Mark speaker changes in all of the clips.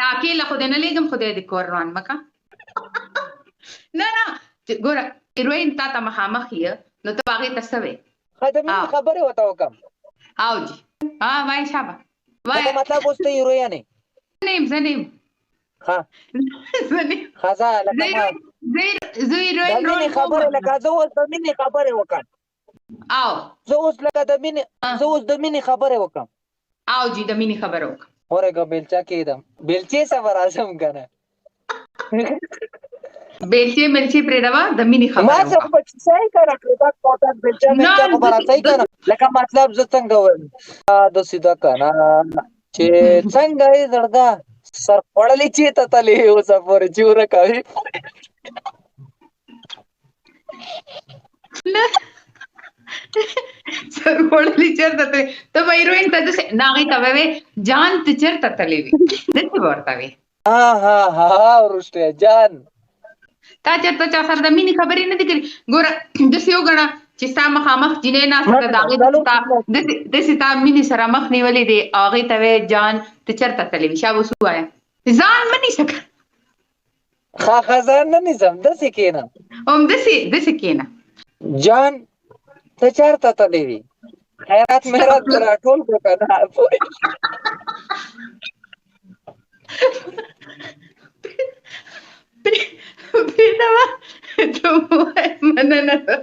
Speaker 1: دا کې له خدای نه لګم خدای دې کور روان مکه نه ګوره هیروین تا ته مخامخ یې نو ته هغې ته څه وې
Speaker 2: خدمې خبرې ورته وکړم
Speaker 1: او جی وای شابه وای
Speaker 2: مطلب اوس ته هیروین یې
Speaker 1: زه نیم
Speaker 2: ښه ښځه لکه ما
Speaker 1: زه هیروین رول
Speaker 2: خبرې لکه زه اوس د مینې خبرې وکړم
Speaker 1: او
Speaker 2: زه اوس لکه د مینې خبرې وکړم
Speaker 1: او جی د مینې خبره وکړم
Speaker 2: ورګه بیلچا کېدم بیلچې سفر اعظم کنه
Speaker 1: بیلچې ملچې پرېږدوه د مینې خبره
Speaker 2: ما څه خو صحیح کنه دا کوټه بیلچا ملچا خبره صحیح کنه لکه مطلب زه څنګه وایم د سیده کنه چې څنګه یې زړګا سر خوړلې چې ته تلې اوسه پورې چې ورکوي
Speaker 1: سر خوړلې چېرته تلې ته به هیروین ته داسې نه هغې ته به وې جان ته چېرته تلې وې داسې به ورته وې
Speaker 2: ها وروسته جان
Speaker 1: تا چېرته چا سره د مینې خبرې نه دي کړې ګوره داسې وګڼه چې ستا مخامخ جینۍ ناسته ده د هغې داسې تا مینې سره مخ نیولې دی او هغې ته وې جان ته چېرته تلې وې شابه اوس ووایه ځان مه نیسه
Speaker 2: ښه ځان نه نیسم داسې کښېنه
Speaker 1: همداسې کښېنه
Speaker 2: جان ته چېرته تلې وې خیرات مهرات به راټول کړو که نه
Speaker 1: پرېږده ته ووایه مننه ده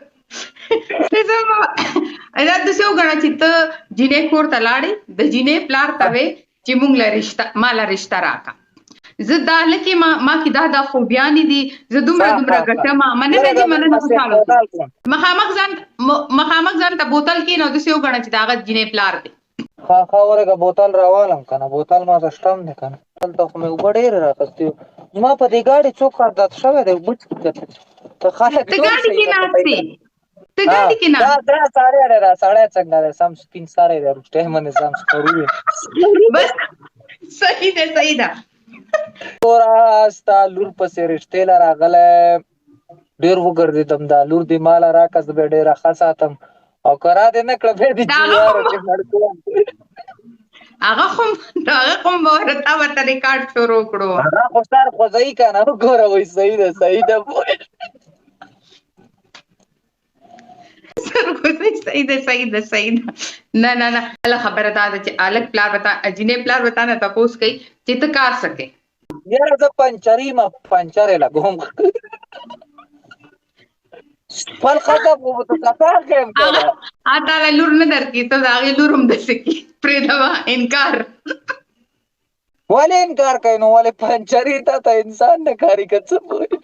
Speaker 1: دا داسې وګڼه چې ته جینۍ کور ته لاړې د جینۍ پلار ته وې چې موږ ما له رشته راکړه زه دا هلکې ما کې دا خوبیانې دي زه دومره ګټم مننه دي مننه خوشحاله مخامخ ځان ته بوتل کښېنه او داسې وګڼه چې د هغه جینۍ پلار دی
Speaker 2: ښه ورګه بوتل راوالم که نه بوتل ما ته شته هم دی که نه دلته خو مې اوبه ډېرې رااخیستې وو زما په دې ګاډي څوک خردات شوی دی اوبه ته خلک
Speaker 1: ته ګاډي کې ناستې
Speaker 2: دا سړی دی دا سړی څنګه دی سم سپین سری دی روستی منې سم سپرو دی
Speaker 1: بس صحیح ده
Speaker 2: توره ستا لور پسې رشتې له راغلی ډېر وګرځېدم دا لور دې ماله راکړه زه به یې ډېره ښه ساتم او که را دې نه کړه بیا دې جواره چې مړ کړم
Speaker 1: هغه خو تا ورته ریکارډ شروع کړو
Speaker 2: هغه خو سر خوځوي که نه وګوره وایي صحیح ده
Speaker 1: صحیح ده نه بله خبره دا ده چې هلک پلار به جینۍ پلار به تا نه تپوس کوي چې ته کار څه کوې
Speaker 2: یاره زه پنچر یم پنچر یې لګوم خپل ښځه خو ته کتار ښیم که نه
Speaker 1: تاله لور نه درکړي ته د هغې لور هم داسې کړي پرېږده انکار
Speaker 2: ولې انکار کوي نو ولې پنچر یې تا ته انسان نه کاري که څه پوهېږي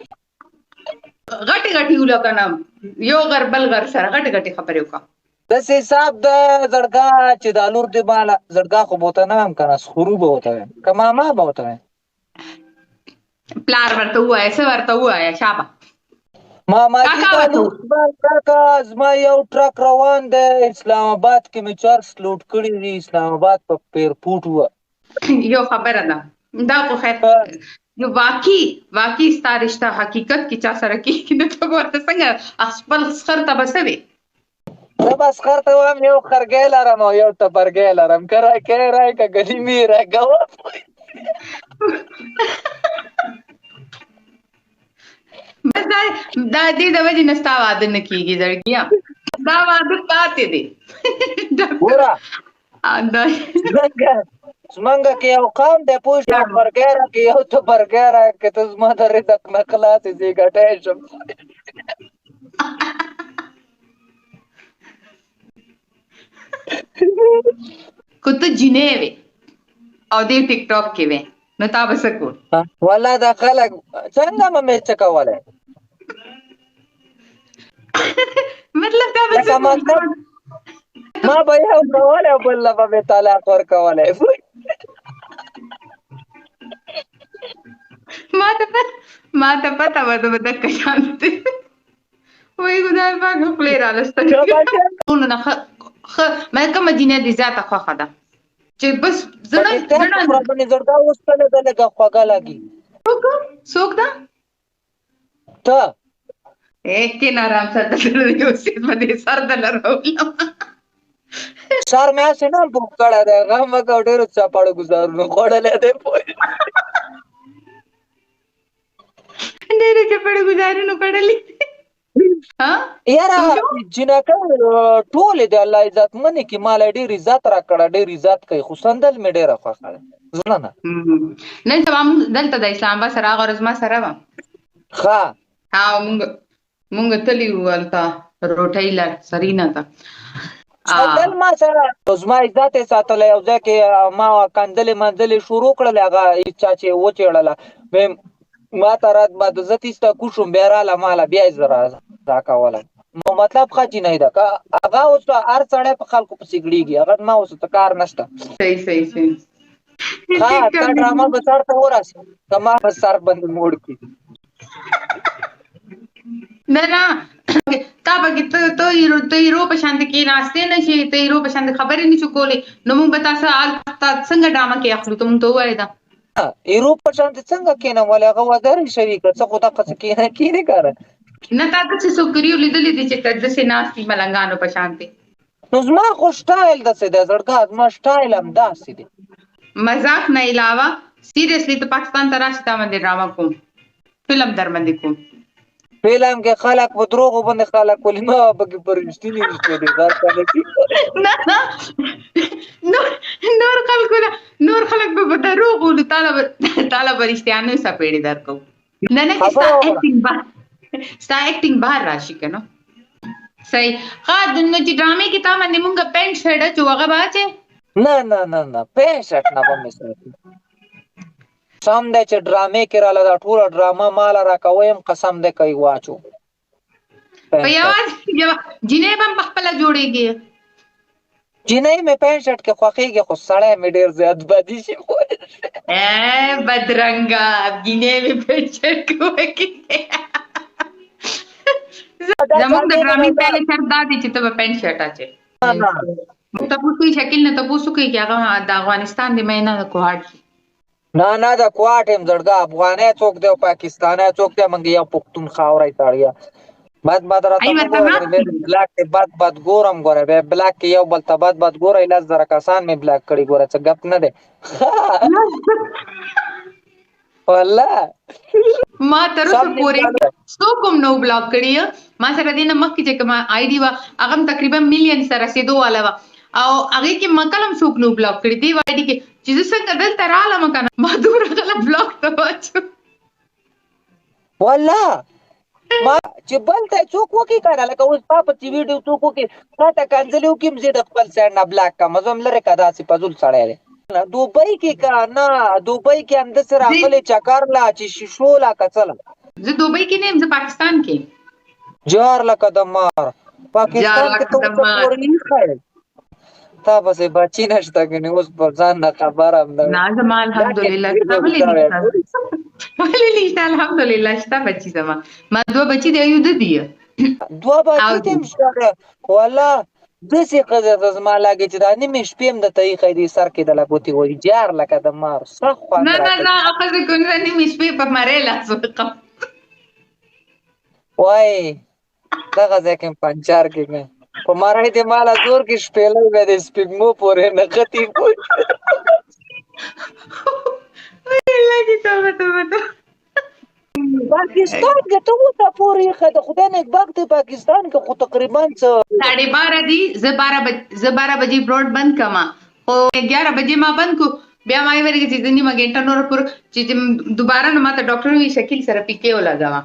Speaker 1: غټې وله که نه یو غر بل غر سره غټې خبرې وکړه
Speaker 2: داسې حساب د زړګا چې دا لور دې ماله زړګا خو به ورته نه وایم که نه سخورو به ورته وایم که ماما به ورته وایم
Speaker 1: پلار ورته ووایه څه ورته ووایه شابه
Speaker 2: ماماجي دا لور کاکا زما یو ټرک روان دی اسلام آباد کې مې چرس لوټ کړي دي اسلام آباد په ایرپورټ وه
Speaker 1: یو خبره ده دا خو خیر یو واقعي ستا رشته حقیقت کې چا سره کېږي نو ته به ورته څنګه خپل خر ته به څه وې
Speaker 2: زه بس خر ته وایم یو خرګی لرم او یو ټبرګی لرم که راکې راکه ګلیم یې راکوه
Speaker 1: بس دا دې د وجې نه ستا واده نه کېږي زړګیه دا واده پاتې دی
Speaker 2: ګوره زمونږ کې یو قام دی پوه شوې خرګی راکې یو ټبرګی راکې ته زما د رزق نه خلاصې زه یې ګټی شم
Speaker 1: که ته جینۍ وې او دې ټیک ټاک کې وې نو تا به څه کول
Speaker 2: والله دا خلک څنګه به مې څه کولی
Speaker 1: مطلب تا به څه
Speaker 2: ما به یو کولی او بل له به مې طلاق ورکولی
Speaker 1: ما ته پته وه زه به دقه شانتې وایي خدای پاک خولې رالسته ټولو نه ښه کومه جینۍ دې زیاته خوښه ده چې بس
Speaker 2: زړګا اوس کله ده لږه خوږه لګي
Speaker 1: څوک ده
Speaker 2: ته
Speaker 1: کښېنه ارام سره یو څیز به دې سر دله راولم
Speaker 2: سر مې هسې نه هم پوک کړی دی غم مه کوه ډېرو چاپاړو ګزارونو خوړلی دی پوه
Speaker 1: بازارونو کړلې ها
Speaker 2: یاره جنکه ټولې د الله عزت منې کې مال ډېر عزت راکړه ډېر عزت کوي خو سندل مې ډېره خوښه ده زړه نه
Speaker 1: نن سبا موږ دلته د اسلام آباد سره هغه ورځ ما سره وه
Speaker 2: ښه
Speaker 1: مونږ تللي وو هلته روټۍ لر سرینا ته
Speaker 2: سندل ما سره زما عزت یې ساتلی یو ځای کې ما کندلې منځلې شروع کړلې هغه چا چې وچېړله ما ته رات بعد زه تیسته کوشم بیا راله ماله بیا یې زه راکوله نو مطلب ښه جینۍ ده که هغه اوس هر سړی په خلکو پسې ګړېږي هغه ما اوس ته کار نشته
Speaker 1: صحیح
Speaker 2: ښه تا ډرامه به سر ته ورسي که ما به سر باندې موړ کړي
Speaker 1: نه تا پکې ته هیرو په شان کې ناستې نه شي ته هیرو په شان خبرې نه شو کولی نو موږ به تاسو څنګه ډرامه کې اخلو ته موږ ته ووایې دا
Speaker 2: هیرو په شان څنګه کېنم ولې هغه ودرې شریکه څه خو دقه څه کېنې کاره
Speaker 1: نه تا ته چې څوک کړي لیدلې دي چې داسې ناستې ملنګانو په شان دی
Speaker 2: نو زما خو سټایل داسې دی زړګا زما سټایل هم داسې دی
Speaker 1: مزاق نه علاوه سیریسلی ته پاکستان ته راشي تا باندې ډرامه کوم فلم در باندې کوم
Speaker 2: فلم کې خلک په دروغو باندې خلک ولې ما پکې په رښتینې رښتینې دار کنه
Speaker 1: نور خلک به په دروغو ولې تعالی به رښتیانه سپېړې درکو نه ستا ایکټینګ بهر راشي که نو صحیح ښه نو چې ډرامې کې تا باندې مونږ پینټ شرټ اچو هغه به اچې
Speaker 2: نه پینټ شرټ نه به مې ساتي سم دی چې ډرامې کې راله دا ټوله ډرامه ماله راکویم قسم دی کوي واچو
Speaker 1: په یوازې جینۍ به هم پخپله جوړېږي
Speaker 2: جینۍ مې پینټ شرټ کې خوښېږي خو سړی مې ډېر زیات بدي شي
Speaker 1: بدرنګه جینۍ مې پینټ شرټ کې خوښېږي زموږ د ډرامې پهلې شرط دا دی چې ته به پینټ شرټ اچې تپوس کوي شکل نه تپوس کوي چې هغه د افغانستان د مینا د کوهاټ
Speaker 2: نه د کوهاټ یم زړګا افغانی څوک دی او پاکستانی څوک دی موږ یو پښتون خاوری سړی بد راته بلاک کې بد ګورم ګوره بیا بلاک کې یو بل ته بد ګوره 10,000 کسان مې بلاک کړي ګوره څه ګپ نه دی والله
Speaker 1: ما تر اوسه پورې څوک هم نو بلاک کړي ما سره دې نه مخکې چې کوم آی ډي وه هغه هم تقریبا ملیون سره رسېدو واله وه او هغې کې ما کله هم څوک نو بلاک کړي دې آی ډي کې چې زه څنګه دلته رالم که نه ما دومره خلک بلاک ته واچو
Speaker 2: والله ما چې بل ته څوک وکړي که نه لکه اوس تا په چې ویډیو څوک وکړي تا ته کنځلې وکړم زه د خپل سایډ نه بلاک کړم زه هم لرې که داسې فضول سړی دی دوبۍ کې که نه دوبۍ کې همداسې راغلی چکر لا چې شیشو لا که څه لا
Speaker 1: زه دوبۍ کې نه یم زه پاکستان کې
Speaker 2: جار لکه د مار پاکستان کې ته اوس پورې نه ښایې تا پسې بچي نشته کنې اوس په ځان نه خبر هم نه
Speaker 1: نه زما الحمدلله ولې نشته الحمدلله شته بچي زما ما 2 بچي دی یو د دی
Speaker 2: 2 بچي دې هم شته والله داسې ښځه ده زما لګي چې دا نیمې شپې هم درته ایښی دی سر کې د لګوتې وایي جار لکه د مار سخت خوند
Speaker 1: نه زه هغه ښځې کوم زه نیمې شپې په مرۍ لاس ورکړم
Speaker 2: وایي دغه ځای کې پنچار کې مې په مرۍ دې ماله زور کې شپېلی بیا د سپېږمو پورې نښتې پاکستان کې ته اوسه پورې ایښی د خدای نیکبخت دی پاکستان کې خو تقریبا څه
Speaker 1: 12:30 دي زه 12 بجې براډ بند کړم خو 11 بجې ما بند کړو بیا ما یې ویل چې زه نیمه ګنټه نوره پورې چې دوباره نو ما ته ډاکټر وویل شکیل سره پیکې ولګوه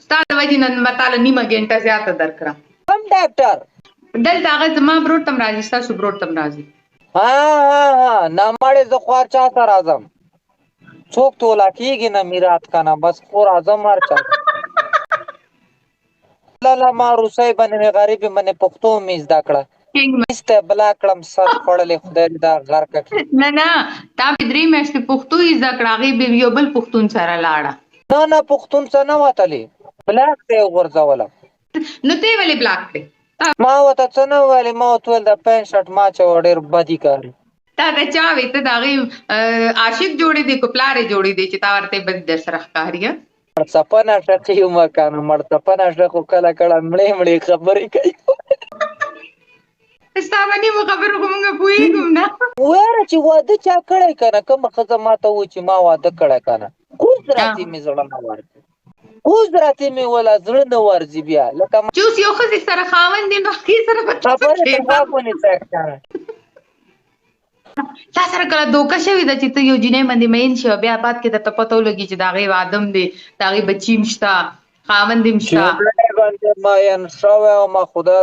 Speaker 1: ستا د وجې نه ما تاله نیمه ګنټه زیاته درکړه
Speaker 2: کوم ډاکټر
Speaker 1: دلته هغه زما بروډ ته هم راځي ستاسو بروډ ته هم راځي
Speaker 2: نامړې زه خو هر چا ته راځم څوک توله کېږي نه میرات کنه بس خو راځم هر چا لاله ما روسۍ باندې مې غریبې باندې پښتو مې زده کړه ایسته بلا کړم سر خوړلې خدای دې دا غرقه کړي
Speaker 1: نه تا مې 3 میاشتې پښتو یې زده کړه هغې بیا یو بل پښتون سره لاړه
Speaker 2: نه پښتون څه نه وتلې بلاک ته یې وغورځولم
Speaker 1: نو ته یې ولې بلاک کړې
Speaker 2: ما ورته څه نه ویلې ما ورته ویل د پینټ شرټ ما اچوه ډېر بدي کاري
Speaker 1: تا د چا وې ته د هغې عاشق جوړې دی که پلار یې جوړې دی چې تا ورته یې بدي در سره ښکاري
Speaker 2: څپه نشه چې یو مکانه مړ څپه نشه خو کله کله مړې خبرې کوي
Speaker 1: ستا باندې مو خبرو خو مونږ پوهېږو نه
Speaker 2: ویاره چې واده چا کړی که نه کومه ښځه ما ته ووایي چې ما واده کړی که نه کوز راځي مې زړه نه ورکړي اوس راته مې ولا زړه نه ورځي بیا لکه
Speaker 1: چې اوس یو ښځې سره خاوند دی نو هغې سره به څه
Speaker 2: خبره
Speaker 1: کوې؟
Speaker 2: ته غوږ ونیسه ښکاره.
Speaker 1: تا سره کله دوکه شوې ده چې ته یو جینۍ باندې مین شې او بیا بعد کې درته پته ولګي چې د هغې وادم دی د هغې بچي هم شته خاوند هم
Speaker 2: چې
Speaker 1: شته
Speaker 2: باندې ماین شوی او ما خدا